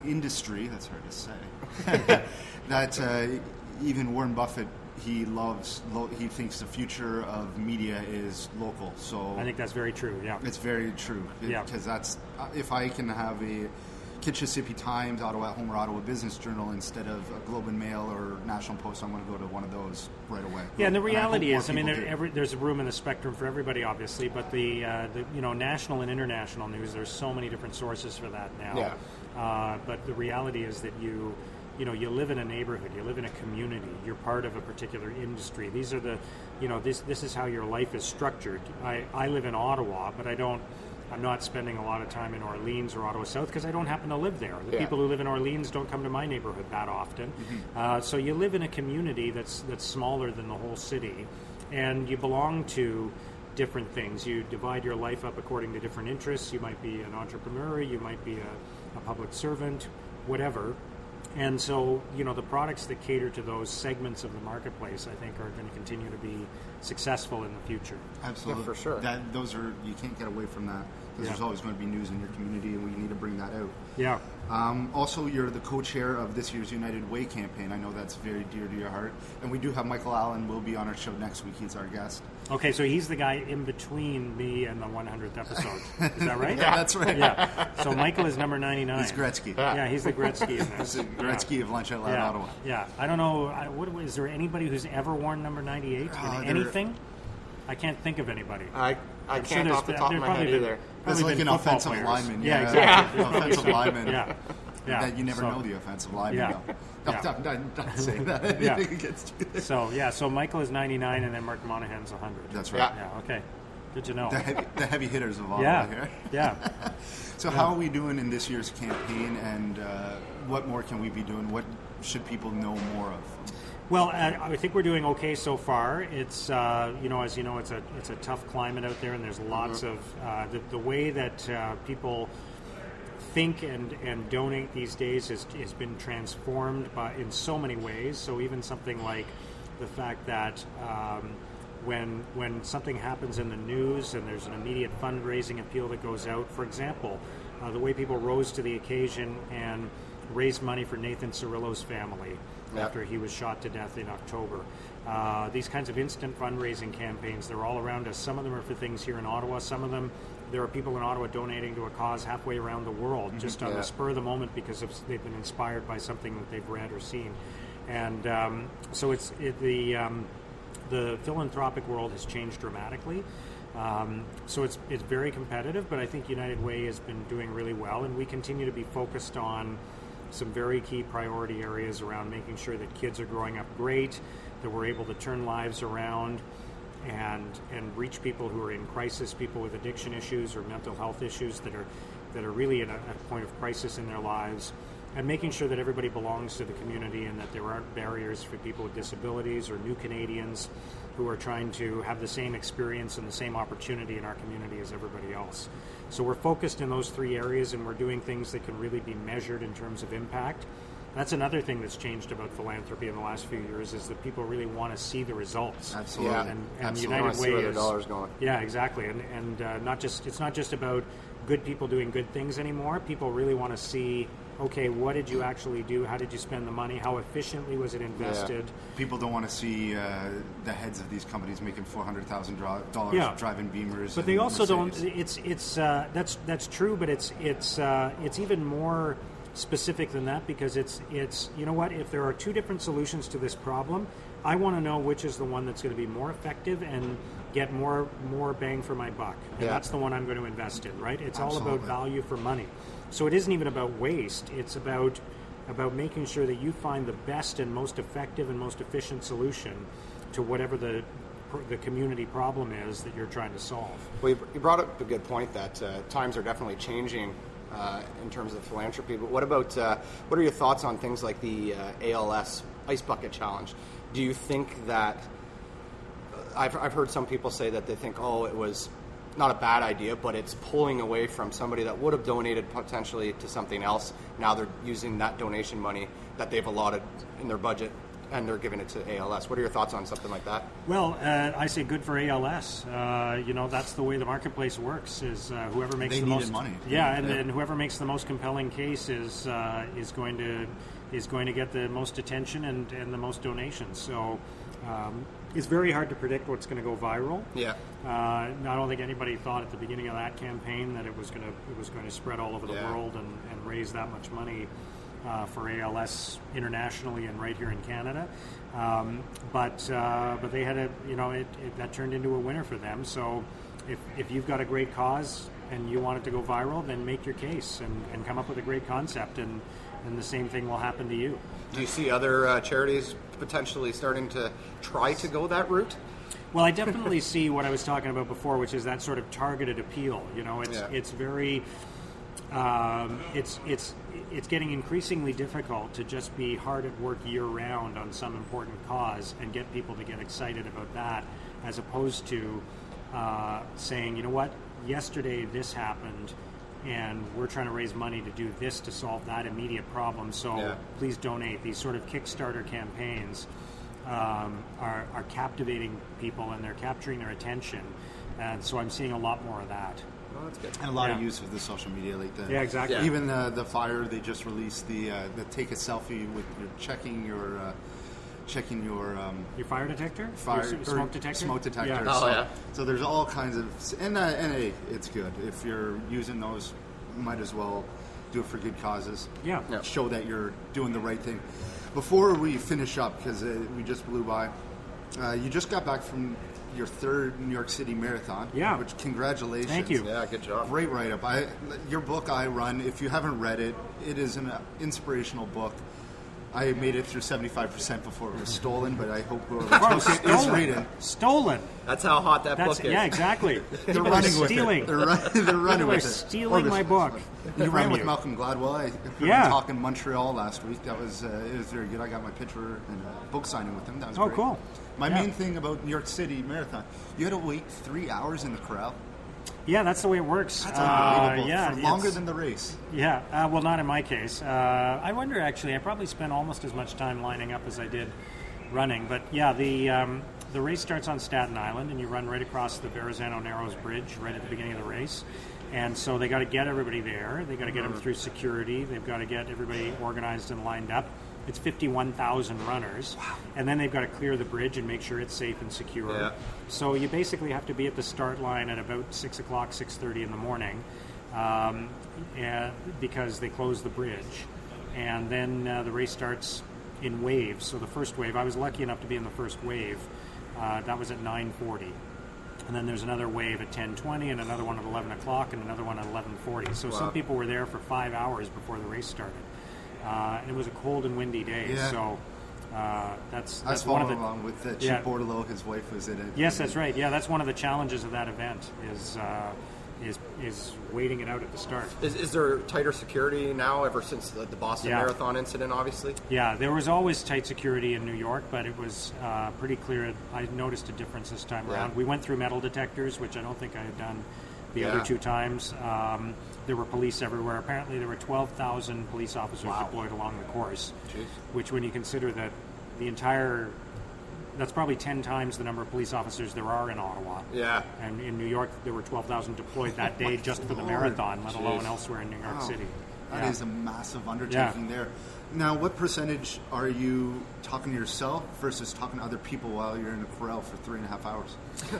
industry, that's hard to say, that even Warren Buffett, he thinks the future of media is local. So I think that's very true, yeah. It's very true. Because that's, if I can have a Kitchissippi Times, Ottawa at Home, or Ottawa Business Journal instead of a Globe and Mail or National Post, I'm going to go to one of those right away. Yeah, and the reality is, there's a room in the spectrum for everybody, obviously, but the national and international news, there's so many different sources for that now. Yeah. But the reality is that you live in a neighborhood, you live in a community, you're part of a particular industry. These are this is how your life is structured. I live in Ottawa, but I'm not spending a lot of time in Orleans or Ottawa South because I don't happen to live there. The people who live in Orleans don't come to my neighborhood that often. Mm-hmm. So you live in a community that's smaller than the whole city, and you belong to different things. You divide your life up according to different interests. You might be an entrepreneur, you might be a public servant, whatever. And so, the products that cater to those segments of the marketplace, I think, are going to continue to be successful in the future. Absolutely. Yeah, for sure. You can't get away from that, because there's always going to be news in your community, and we need to bring that out. Yeah. Also, you're the co-chair of this year's United Way campaign. I know that's very dear to your heart. And we do have Michael Allen will be on our show next week. He's our guest. Okay, so he's the guy in between me and the 100th episode. Is that right? Yeah, that's right. Yeah. So Michael is number 99. He's Gretzky. Yeah, he's the Gretzky in this. He's the Gretzky of Lunch Out Loud, Ottawa. Yeah. I don't know. Is there anybody who's ever worn number 98 in anything? I can't think of anybody. I can't off the top of my head either. That's like an offensive lineman. Yeah, exactly. Offensive lineman. Yeah. That you never know the offensive lineman. Don't say that. Yeah. So Michael is 99, and then Mark Monahan's 100. That's right. Yeah. Okay. Good to know. The heavy hitters of Ottawa here. Yeah. So how are we doing in this year's campaign, and what more can we be doing? What should people know more of? Well, I think we're doing okay so far. It's as you know, it's a tough climate out there, and there's lots of the way that people think and donate these days has been transformed in so many ways. So even something like the fact that when something happens in the news and there's an immediate fundraising appeal that goes out, for example, the way people rose to the occasion and raised money for Nathan Cirillo's family after he was shot to death in October. These kinds of instant fundraising campaigns, they're all around us. Some of them are for things here in Ottawa. Some of them, there are people in Ottawa donating to a cause halfway around the world, just on the spur of the moment because they've been inspired by something that they've read or seen. And so the philanthropic world has changed dramatically. So it's very competitive, but I think United Way has been doing really well, and we continue to be focused on some very key priority areas around making sure that kids are growing up great, that we're able to turn lives around and reach people who are in crisis, people with addiction issues or mental health issues that are really at a point of crisis in their lives, and making sure that everybody belongs to the community and that there aren't barriers for people with disabilities or new Canadians who are trying to have the same experience and the same opportunity in our community as everybody else. So we're focused in those three areas, and we're doing things that can really be measured in terms of impact. That's another thing that's changed about philanthropy in the last few years, is that people really want to see the results. Absolutely. Yeah. And United Way see where their dollar's going. Yeah, exactly. And it's not just about good people doing good things anymore. People really want to see, okay, what did you actually do? How did you spend the money? How efficiently was it invested? Yeah. People don't want to see the heads of these companies making $400,000 driving Beamers. But they also Mercedes. don't. That's true. But it's even more specific than that, because it's you know what? If there are two different solutions to this problem, I want to know which is the one that's going to be more effective and get more bang for my buck. And that's the one I'm going to invest in, right? It's Absolutely. all about value for money. So it isn't even about waste. It's about making sure that you find the best and most effective and most efficient solution to whatever the community problem is that you're trying to solve. Well, you brought up a good point that times are definitely changing in terms of philanthropy. But what are your thoughts on things like the ALS Ice Bucket Challenge? Do you think that I've heard some people say that they think, it was not a bad idea, but it's pulling away from somebody that would have donated potentially to something else. Now they're using that donation money that they've allotted in their budget and they're giving it to ALS. What are your thoughts on something like that? Well, I say good for ALS. That's the way the marketplace works. Is whoever makes They the needed most money. and whoever makes the most compelling case is going to get the most attention and the most donations. So it's very hard to predict what's going to go viral. Yeah. I don't think anybody thought at the beginning of that campaign that it was going to spread all over the world and raise that much money for ALS internationally and right here in Canada. But they had that turned into a winner for them. So if you've got a great cause and you want it to go viral, then make your case and come up with a great concept, and the same thing will happen to you. Do you see other charities potentially starting to try to go that route? Well, I definitely see what I was talking about before, which is that sort of targeted appeal. It's very it's getting increasingly difficult to just be hard at work year round on some important cause and get people to get excited about that, as opposed to saying, you know what, yesterday this happened, and we're trying to raise money to do this to solve that immediate problem, so please donate. These sort of Kickstarter campaigns are captivating people, and they're capturing their attention, and so I'm seeing a lot more of that. Oh, that's good. And a lot of use of the social media, like exactly. Yeah. Even the fire, they just released the take a selfie with your checking your fire detector, fire smoke detector, smoke detector. Yeah. So there's all kinds of and hey, it's good if you're using those. You might as well do it for good causes. Yeah. Show that you're doing the right thing. Before we finish up, because we just blew by, you just got back from your third New York City marathon. Yeah. Which, congratulations. Thank you. Yeah, good job. Great write-up. Your book, I Run, if you haven't read it, it is an inspirational book. I made it through 75% before it was stolen, but I hope whoever took it is reading. Stolen. That's how hot that book is. Yeah, exactly. They're running with stealing. it. They're running with it. Stealing my book. You ran with you. Malcolm Gladwell. I heard him talk in Montreal last week. That was it was very good. I got my picture and book signing with him. That was great. Cool. My main thing about New York City Marathon, you had to wait 3 hours in the corral. Yeah, that's the way it works. That's unbelievable. Yeah, for longer than the race. Yeah, well, not in my case. I wonder, actually, I probably spent almost as much time lining up as I did running. But yeah, the race starts on Staten Island, and you run right across the Verrazano Narrows Bridge right at the beginning of the race. And so they got to get everybody there. They got to get them through security. They've got to get everybody organized and lined up. It's 51,000 runners. Wow. And then they've got to clear the bridge and make sure it's safe and secure. Yeah. So you basically have to be at the start line at about 6 o'clock, 6:30 in the morning, because they close the bridge. And then the race starts in waves. So the first wave, I was lucky enough to be in the first wave. That was at 9:40. And then there's another wave at 10:20, and another one at 11 o'clock, and another one at 11:40. So some people were there for 5 hours before the race started. And it was a cold and windy day, so that's one of the. Along with Chip Bordelot, his wife was in it. Yes, that's right. Yeah, that's one of the challenges of that event is waiting it out at the start. Is there tighter security now ever since the Boston Marathon incident, obviously? Yeah, there was always tight security in New York, but it was pretty clear. I noticed a difference this time around. We went through metal detectors, which I don't think I had done the other two times. There were police everywhere. Apparently there were 12,000 police officers deployed along the course, which when you consider that that's probably 10 times the number of police officers there are in Ottawa. Yeah. And in New York, there were 12,000 deployed that day just for the marathon, let alone elsewhere in New York City. That is a massive undertaking there. Now, what percentage are you talking to yourself versus talking to other people while you're in a corral for 3.5 hours?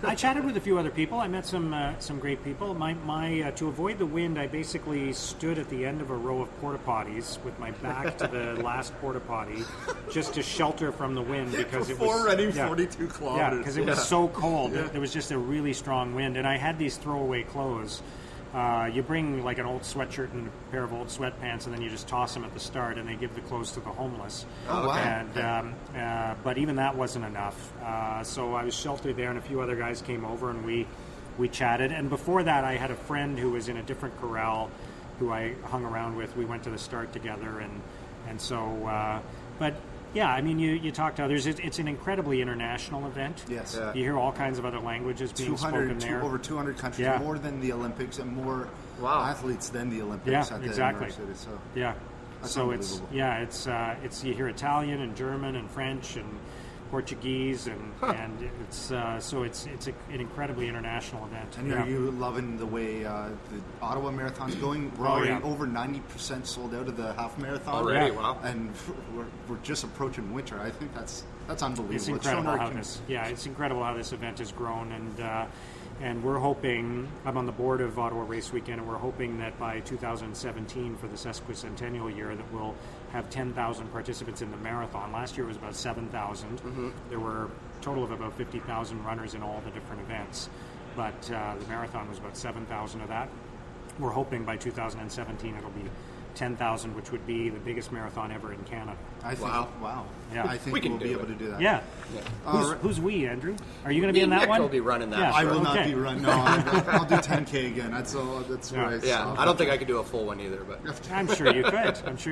I chatted with a few other people. I met some great people. My to avoid the wind, I basically stood at the end of a row of porta potties with my back to the last porta potty, just to shelter from the wind because Before running 42 kilometers. Yeah, because it was so cold. Yeah. There was just a really strong wind, and I had these throwaway clothes. You bring like an old sweatshirt and a pair of old sweatpants, and then you just toss them at the start, and they give the clothes to the homeless. Oh, wow. And, but even that wasn't enough. So I was sheltered there, and a few other guys came over, and we chatted. And before that, I had a friend who was in a different corral who I hung around with. We went to the start together, and so, but yeah, I mean, you talk to others. It's an incredibly international event. Yes. Yeah. You hear all kinds of other languages being spoken there. Over 200 countries, more than the Olympics, and more athletes than the Olympics at the University. So. Yeah. That's So it's unbelievable. it's you hear Italian and German and French and Portuguese and it's an incredibly international event. And are you loving the way the Ottawa Marathon's going? We're already over 90% sold out of the half marathon. Already, wow. And we're just approaching winter. I think that's unbelievable. It's incredible how this event has grown, and we're hoping. I'm on the board of Ottawa Race Weekend, and we're hoping that by 2017, for the sesquicentennial year, that we'll have 10,000 participants in the marathon. Last year was about 7,000. Mm-hmm. There were a total of about 50,000 runners in all the different events, but the marathon was about 7,000 of that. We're hoping by 2017 it'll be 10,000, which would be the biggest marathon ever in Canada. I think, wow. Yeah. I think We can we'll be do able it. to do that. Yeah. Who's we, Andrew? Are you going to be in that Nick one? will be running that. Yeah, I sure. will not Okay. be running. No, I'll do 10K again. That's all. That's Yeah. right. Yeah, I don't think I could do a full one either, but I'm sure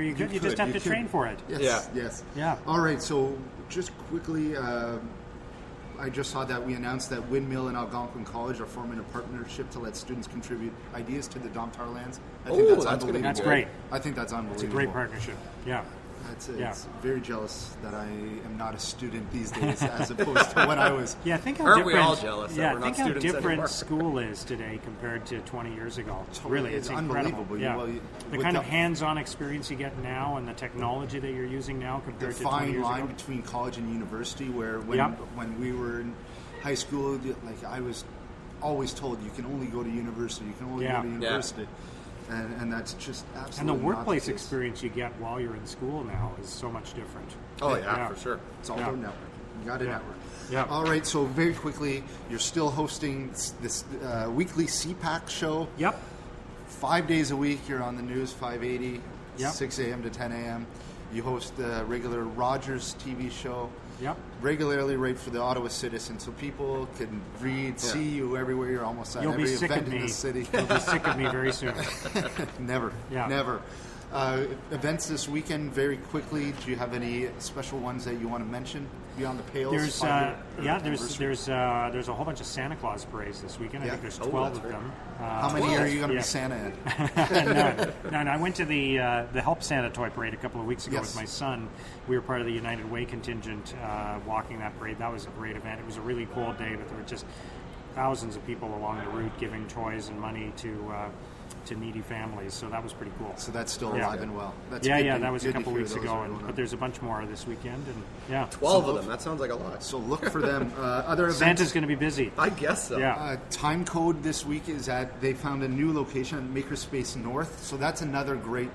you could. You just have to could. train for it. Yes. Yeah. Yes. Yeah. All right. So just quickly, I just saw that we announced that Windmill and Algonquin College are forming a partnership to let students contribute ideas to the Domtar lands. I think that's that's gonna be unbelievable. That's great. I think that's unbelievable. It's a great partnership. Yeah. It's very jealous that I am not a student these days as opposed to when I was. Yeah, think how Aren't different. we all jealous that Yeah, we're not think how students different anymore? school is today compared to 20 years ago. Really, it's incredible. unbelievable. Yeah. The With kind of hands-on experience you get now, and the technology that you're using now the compared to 20 fine years line ago. between college and university, where when Yep. when we were in high school, like I was always told, you can only go to university. You can only go to university. And that's just absolutely And the not workplace case. experience you get while you're in school now is so much different. oh yeah, for sure. It's all Yeah. about networking. You got to network. Yeah. All right. So very quickly, you're still hosting this weekly CPAC show. Yep. 5 days a week. You're on the news, 580, Yep. 6 a.m. to 10 a.m. You host the regular Rogers TV show. Yep. Regularly right for the Ottawa Citizen, so people can read, see you everywhere. You're almost at You'll every be sick event of in me. the city. You'll be sick of me very soon. Never. Yeah. Never. Events this weekend, very quickly. Do you have any special ones that you want to mention beyond the Pales? There's 5-year there's anniversary? there's a whole bunch of Santa Claus parades this weekend. I Yeah. think there's Oh, 12 that's of great. them. How many are you going to yeah. be Santa in? No. I went to the Help Santa Toy Parade a couple of weeks ago Yes. with my son. We were part of the United Way contingent walking that parade. That was a great event. It was a really cold day, but there were just thousands of people along the route giving toys and money to needy families. So that was pretty cool. So that's still Yeah. alive and well. That's Yeah, good yeah, to- that was a good to couple hear weeks those ago, are going on. but there's a bunch more this weekend, and yeah, 12 of them. That sounds like a lot. So look for them. Other events. Santa's going to be busy. I guess so. Yeah. Time Code this week is they found a new location at Makerspace North. So that's another great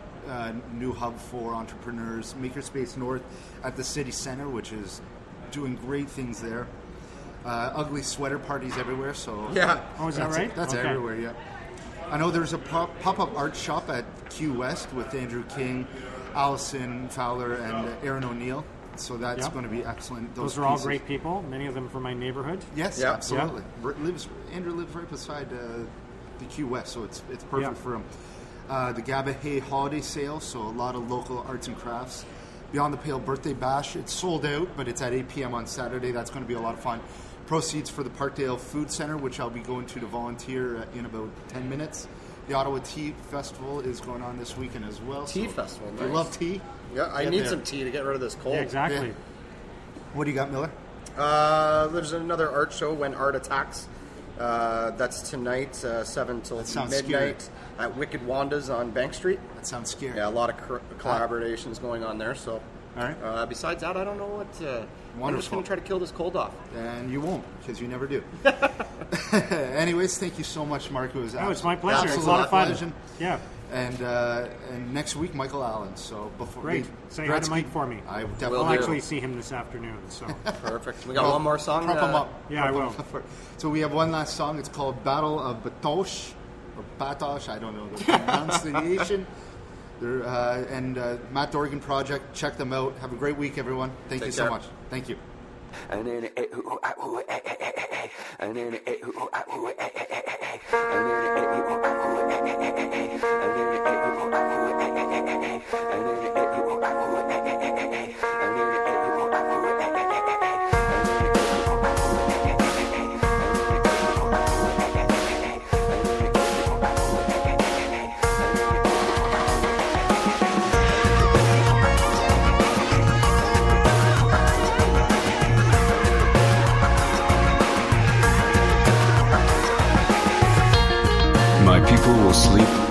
new hub for entrepreneurs. Makerspace North at the city center, which is doing great things there. Ugly sweater parties everywhere. So Yeah. Oh, is that that's right? That's Okay. everywhere. Yeah. I know there's a pop-up art shop at Q West with Andrew King, Allison Fowler, and Aaron O'Neill. So that's Yep. going to be excellent. Those are all pieces. great people. Many of them from my neighborhood. Yes, Yeah. absolutely. Andrew lives right beside the Q West, so it's perfect Yeah. for him. The Gaba Hay Holiday Sale, so a lot of local arts and crafts. Beyond the Pale Birthday Bash, it's sold out, but it's at 8 p.m. on Saturday. That's going to be a lot of fun. Proceeds for the Parkdale Food Center, which I'll be going to volunteer in about 10 minutes. The Ottawa Tea Festival is going on this weekend as well. Tea so festival, If you nice. love tea, Yeah, I get need there. some tea to get rid of this cold. Yeah, exactly. Yeah. What do you got, Miller? There's another art show, When Art Attacks. That's tonight, 7 till That sounds midnight at Wicked Wanda's on Bank Street. That sounds scary. Yeah, a lot of collaborations going on there. So, All right. besides that, I don't know what. I'm just Wonderful. going to try to kill this cold off. And you won't, because you never do. Anyways, thank you so much, Mark. It was Oh, it's my pleasure. It's a absolute lot of fun. pleasure. Yeah. And next week, Michael Allen. So before Great. Say hi to Mike for me. I Will definitely I'll do. actually see him this afternoon. So Perfect. We got one more song. Prop him up. Yeah, I will. So we have one last song. It's called Battle of Batoche, or Batoche. I don't know the pronunciation. And Matt Dorgan Project. Check them out. Have a great week, everyone. Thank Take you so care. much. Thank you. And then sleep.